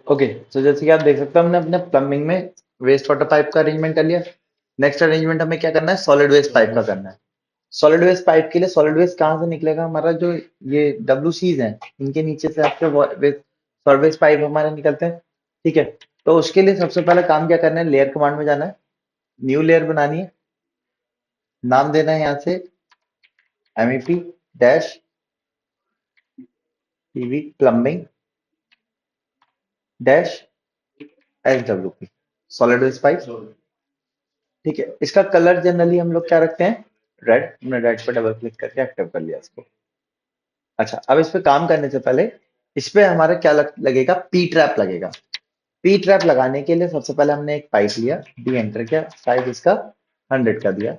Okay, तो जैसे कि आप देख सकते हो हमने अपने प्लम्बिंग में वेस्ट वाटर पाइप का अरेंजमेंट कर लिया। नेक्स्ट अरेंजमेंट हमें क्या करना है, सॉलिड वेस्ट पाइप का करना है। सॉलिड वेस्ट पाइप के लिए सॉलिड वेस्ट कहाँ से निकलेगा, हमारा जो ये WCs हैं इनके नीचे से आपके वेस्ट सॉलिड वेस्ट पाइप हमारे निकलते हैं। ठीक है, तो उसके लिए सबसे पहले काम क्या करना है, लेयर कमांड में जाना है, न्यू लेयर बनानी है, नाम देना है यहाँ से MEP dash PV plumbing dash SWP solid waste pipe. ठीक है, इसका कलर जनरली हम लोग क्या रखते हैं, रेड। हमने रेड पे डबल क्लिक करके एक्टिव कर लिया इसको। अच्छा, अब इस पे काम करने से पहले इस पे हमारा क्या लगेगा, पी ट्रैप लगेगा। पी ट्रैप लगाने के लिए सबसे पहले हमने एक पाइप लिया, डी एंटर किया, साइज इसका 100 का दिया।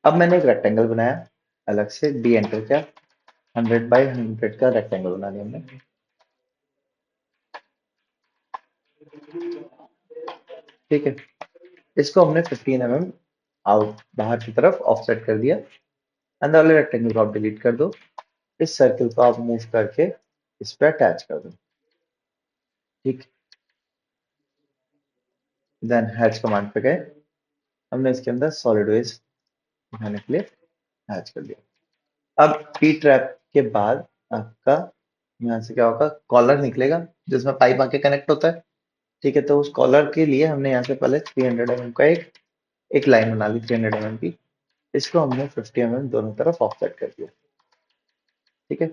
अब मैंने एक रेक्टेंगल बनाया अलग से, डी एंटर किया, 100 बाई 100 का रेक्टेंगल बना लिया हमने। ठीक है, इसको हमने 15 mm आउट बाहर की तरफ ऑफसेट कर दिया। अंदर वाले रेक्टेंगल को आप डिलीट कर दो, इस सर्कल को आप मूव करके इस पे अटैच कर दो। ठीक, देन हैच कमांड पे गए, हमने इसके अंदर सॉलिड वेस्ट बनाने के लिए हैच कर दिया। अब पी ट्रैप के बाद आपका यहाँ से क्या होगा, कॉलर निकलेगा जिसमें पाइप आके कनेक्ट होता है। ठीक है, तो उस कॉलर के लिए हमने यहाँ से पहले 300 mm का एक लाइन बना ली, 300 mm की। इसको हमने 50 mm दोनों तरफ ऑफसेट कर दिया। ठीक है,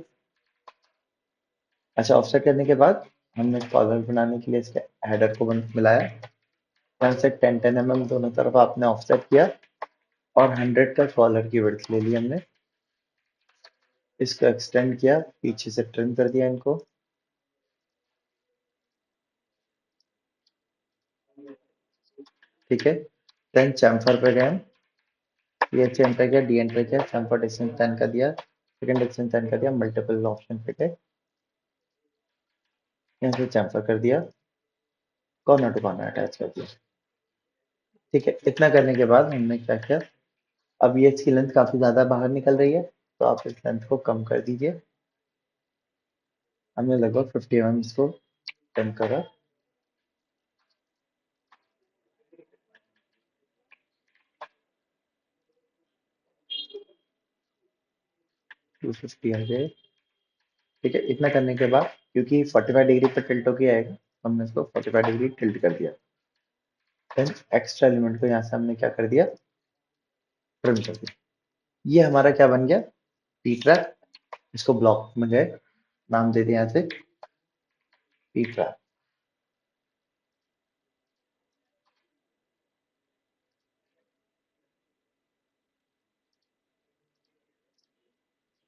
अच्छा, ऑफसेट करने के बाद हमने कॉलर बनाने के लिए इसके हेडर को मिलाया। यहाँ से 10-10 mm दोनों तरफ आपने ऑफसेट किया और 100 का कॉलर की विड्थ ले ली हमने। इसको एक्सटेंड किया, पीछे से ट्रिम कर दिया इनको। ठीक है, देन चैम्फर पे गए हम, PH एंटर किया, डी एंटर किया, चैम्फर डिस्टेंस 10 का दिया, सेकंड डिस्टेंस 10 का दिया, मल्टीपल ऑप्शन पे गए, यहाँ से चैम्फर कर दिया, कॉर्नर टू कॉर्नर अटैच कर दिया। ठीक है, इतना करने के बाद हमने क्या किया, अब ये इसकी लेंथ काफी ज्यादा बाहर निकल रही है, तो आप इस लेंथ को कम कर दीजिए। हमने लगभग 50 mm इसको कम करा। 250 आ जाए। ठीक है, इतना करने के बाद क्योंकि 45 डिग्री पर टिल्ट होके आएगा, हमने इसको 45 डिग्री टिल्ट कर दिया। देन एक्स्ट्रा एलिमेंट को यहाँ से हमने क्या कर दिया, ट्रिम कर दिया। ये हमारा क्या बन गया, पी ट्रैप। इसको ब्लॉक में गए, नाम दे दिया यहाँ से पी ट्रैप।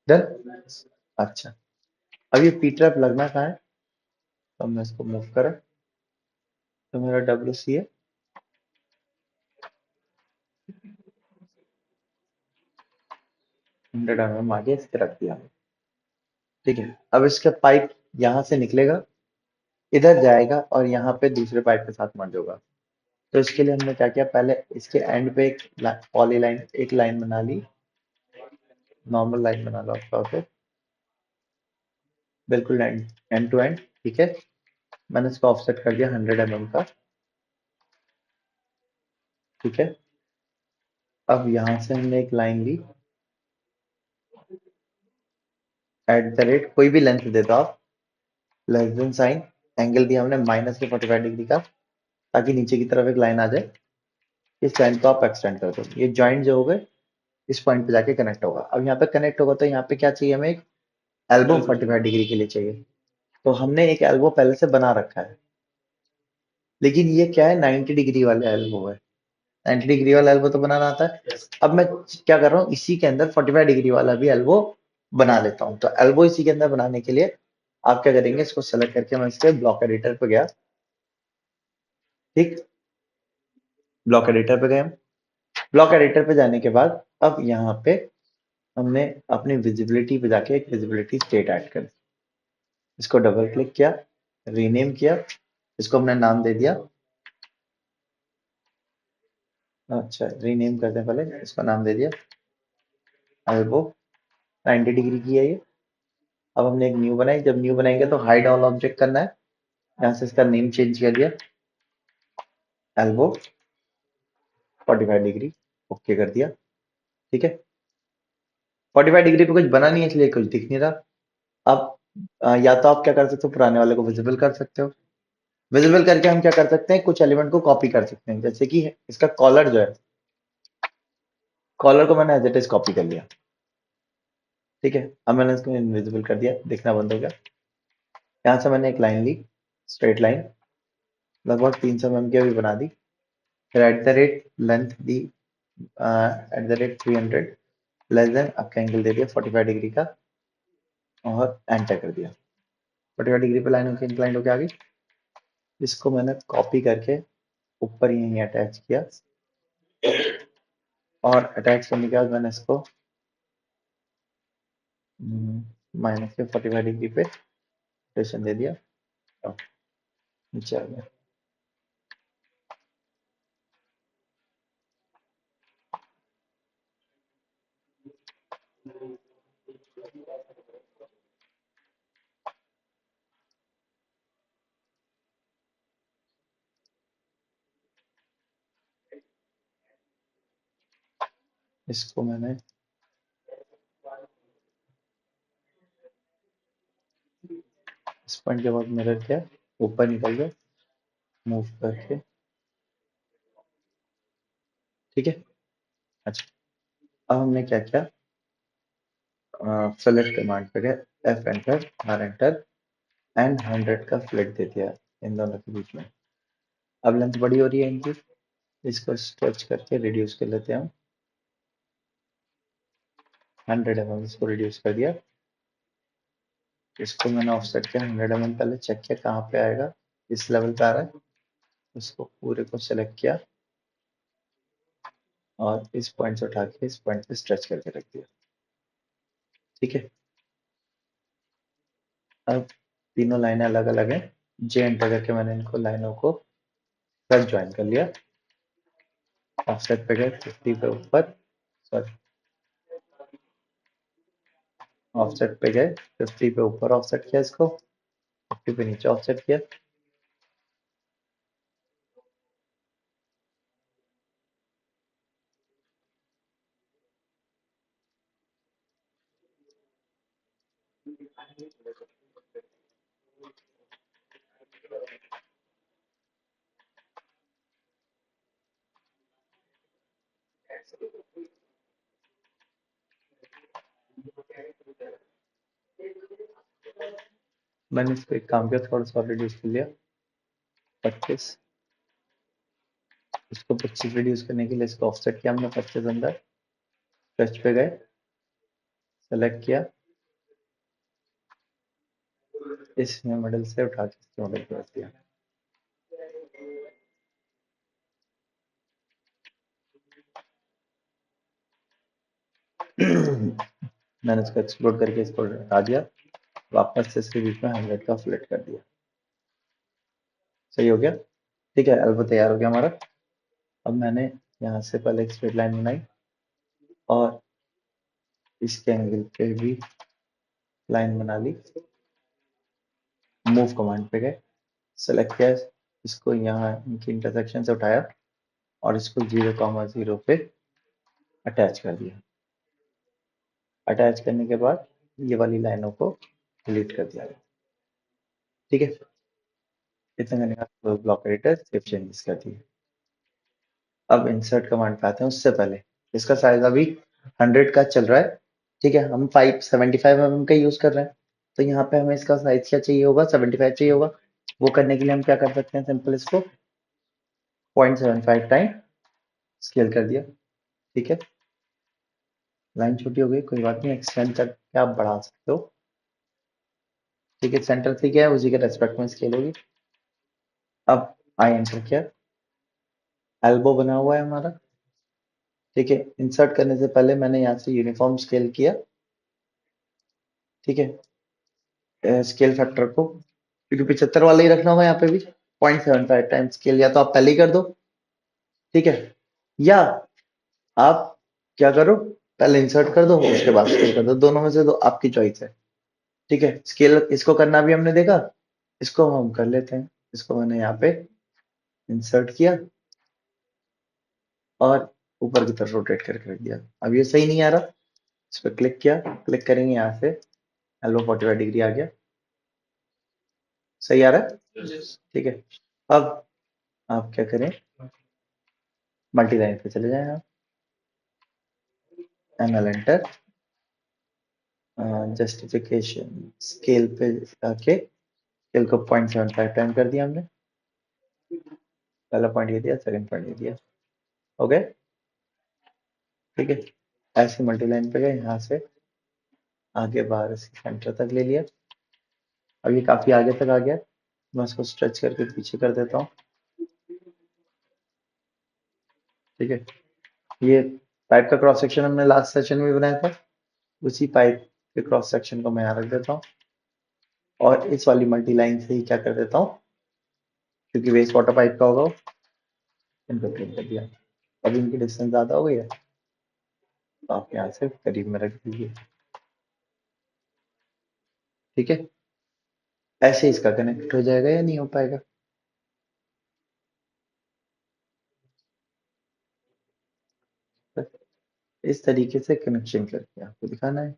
डन। अच्छा, अब ये पी ट्रैप लगना कहाँ है, तो हमने इसको मूव करा, तो मेरा WC है 100 mm आगे इस पे रख दिया। ठीक है, अब इसका पाइप यहाँ से निकलेगा, इधर जाएगा और यहाँ पे दूसरे पाइप के साथ मर्ज होगा। तो इसके लिए हमने क्या किया, पहले इसके एंड पे एक पॉली लाइन, एक लाइन बना ली, नॉर्मल लाइन बना लो आपका उसे, बिल्कुल एंड टू एंड। ठीक है, मैंने इसको ऑफसेट कर दिया 100 mm का। ठीक है, अब यहाँ से हमने एक लाइन ली, @ कोई भी लेंथ दे दो आप, लेस देन साइन, एंगल दिया हमने -45 डिग्री का, ताकि नीचे की तरफ एक लाइन आ जाए। इस लाइन को आप एक्सटेंड कर दो, ये जॉइंट जो हो गए इस पॉइंट पे जाके कनेक्ट होगा। अब यहाँ पे कनेक्ट होगा तो यहाँ पे क्या चाहिए हमें, एक एल्बो 45 डिग्री के लिए चाहिए। तो हमने एक एल्बो पहले से बना रखा है, लेकिन ये क्या है, 90 डिग्री वाला एल्बो है। 90 डिग्री वाला एल्बो तो बनाना आता है। अब मैं क्या कर रहा हूँ, इसी के अंदर 45 डिग्री वाला भी एल्बो बना लेता हूँ। तो एल्बो इसी के अंदर बनाने के लिए आप क्या करेंगे, इसको सेलेक्ट करके मैं इसके ब्लॉक एडिटर पे गया। ठीक, ब्लॉक एडिटर पे गए हम। ब्लॉक एडिटर पे जाने के बाद अब यहाँ पे हमने अपनी विजिबिलिटी पे जाके एक विजिबिलिटी स्टेट ऐड कर दी। इसको डबल क्लिक किया, रीनेम किया, इसको हमने नाम दे दिया, अच्छा रीनेम करते हैं, पहले इसका नाम दे दिया एल्बो। 90 डिग्री की है ये। अब हमने एक न्यू बनाई, जब न्यू बनाएंगे तो हाइड ऑल ऑब्जेक्ट करना है। यहाँ से इसका नेम चेंज कर दिया, एल्बो 45 डिग्री, ओके कर दिया। ठीक है, 45 डिग्री पे कुछ बना नहीं है इसलिए कुछ दिख नहीं रहा। अब या तो आप क्या कर सकते हो, पुराने वाले को विजिबल कर सकते हो। विजिबल करके हम क्या कर सकते हैं, कुछ एलिमेंट को कॉपी कर सकते हैं, जैसे कि इसका कॉलर जो है, कॉलर को मैंने एज इट इज कॉपी कर लिया। ठीक है, अब मैंने इसको इनविजिबल कर दिया, दिखना बंद हो गया। यहाँ से मैंने एक लाइन ली, स्ट्रेट लाइन, लगभग 300 mm की अभी बना दी। फिर at the rate length the, at the rate 300 less than, अब का एंगल दे दिया 45 डिग्री का और एंटर कर दिया। 45 डिग्री पे लाइन इंक्लाइंड होकर आ गई। इसको मैंने कॉपी करके ऊपर यहीं अटैच किया और अटैच करने के बाद मैंने इसको माइनस के 45 डिग्री पे रोटेशन दे दिया और नीचे आ गया। इसको मैंने इस पॉइंट के बाद मिरर किया, ऊपर निकल गया, मूव करके। ठीक है, अच्छा, अब हमने क्या किया, सेलेक्ट कमांड पे गए, F enter, R enter and 100 का फ्लिट दे दिया इन दोनों के बीच में। अब लेंथ बड़ी हो रही है इनकी, इसको स्ट्रेच करके रिड्यूस कर लेते हैं हम। 100 mm इसको रिड्यूस कर दिया। इसको मैंने ऑफसेट किया 100 mm, पहले चेक किया कहाँ पे आएगा, इस लेवल पे आ रहा है। इसको पूरे को सेलेक्ट किया और इस पॉइंट से उठा के इस पॉइंट पे स्ट्रेच करके रख दिया। ठीक है, अब तीनों लाइनें अलग अलग हैं, जे एंटर करके मैंने इनको लाइनों को सब ज्वाइन कर लिया। ऑफसेट पे गए 50 पे ऊपर, सॉरी, ऑफसेट पे गए 50 पे ऊपर ऑफसेट किया, इसको 50 पे नीचे ऑफसेट किया। मैंने इसको एक काम किया, थोड़ा सा रिड्यूस कर लिया 25। इसको 25 रिड्यूस करने के लिए इसको ऑफसेट किया हमने 25 अंदर, टच पे गए, सेलेक्ट किया, इस मॉडल से उठा के इस मॉडल पे रख दिया। मैंने इसको एक्सप्लोड करके इसको हटा दिया, वापस से इसके बीच में 100 का फ्लिट कर दिया। सही हो गया। ठीक है, एल्बो तैयार हो गया हमारा। अब मैंने यहाँ से पहले एक स्ट्रेट लाइन बनाई और इसके एंगल पे भी लाइन बना ली। मूव कमांड पे गए, सेलेक्ट किया, इसको यहाँ इनकी इंटरसेक्शन से उठाया और इसको 0,0 पे अटैच कर दिया। अटैच करने के बाद ये वाली लाइनों को डिलीट कर दिया। ठीक है, इतना करने के बाद ब्लॉक एडिटर सेव चेंजेस कर दिए। अब इंसर्ट कमांड पे आते हैं, उससे पहले इसका साइज अभी 100 का चल रहा है। ठीक है, हम 575 mm का यूज कर रहे हैं, तो यहाँ पे हमें इसका साइज क्या चाहिए होगा, 75 चाहिए होगा। वो करने के लिए हम क्या कर सकते हैं, सिंपल इसको 0.75 टाइम स्केल कर दिया। ठीक है, लाइन छोटी हो गई, कोई बात नहीं, एक्सटेंड करके आप बढ़ा सकते हो। ठीक है, सेंटर से क्या है, उसी के रेस्पेक्ट में स्केल होगी। अब आई एंटर किया, एल्बो बना हुआ है हमारा। ठीक है, इंसर्ट करने से पहले मैंने यहाँ से यूनिफॉर्म स्केल किया। ठीक है, स्केल फैक्टर को, क्योंकि 75 वाला ही रखना होगा यहाँ पे भी, 0.75 टाइम स्केल, या तो आप पहले ही कर दो। ठीक है, या आप क्या करो, पहले इंसर्ट कर दो उसके बाद स्केल कर दो, दोनों में से दो, आपकी चॉइस है। ठीक है, स्केल इसको करना भी हमने देखा, इसको हम कर लेते हैं। इसको मैंने यहाँ पे इंसर्ट किया और ऊपर की तरफ रोटेट करके रख दिया। अब ये सही नहीं आ रहा, इस पर क्लिक किया, क्लिक करेंगे यहाँ से एल्बो 45 डिग्री आ गया, सही आ रहा है। ठीक है, अब आप क्या करें, मल्टी लाइन पे चले जाएं आप, एमएल एंटर, जस्टिफिकेशन स्केल पे जाके स्केल को 0.75 टाइम कर दिया हमने, पहला पॉइंट ये दिया, सेकंड पॉइंट ये दिया, हो गए। ठीक है, ऐसे मल्टी लाइन पे गए, यहाँ से आगे बाहर इसके सेंटर तक ले लिया। अब ये काफी आगे तक आ गया, मैं इसको स्ट्रेच करके पीछे कर देता हूँ। ठीक है, ये पाइप का क्रॉस सेक्शन हमने लास्ट सेशन में बनाया था, उसी पाइप के क्रॉस सेक्शन को मैं यहाँ रख देता हूँ और इस वाली मल्टी लाइन से ही क्या कर देता हूँ, क्योंकि वेस्ट वाटर पाइप का होगा, इनको क्लीन कर दिया। अब इनकी डिस्टेंस ज्यादा हो गई है, तो आप यहाँ से करीब में रख दीजिए। ठीक है, ऐसे इसका कनेक्ट हो जाएगा या नहीं हो पाएगा। इस तरीके से कनेक्शन करके आपको दिखाना है।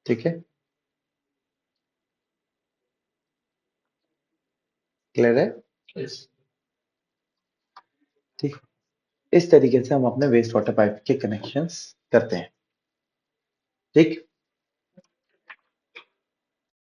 ठीक है, क्लियर है। ठीक, इस तरीके से हम अपने वेस्ट वाटर पाइप के कनेक्शंस करते हैं। ठीक।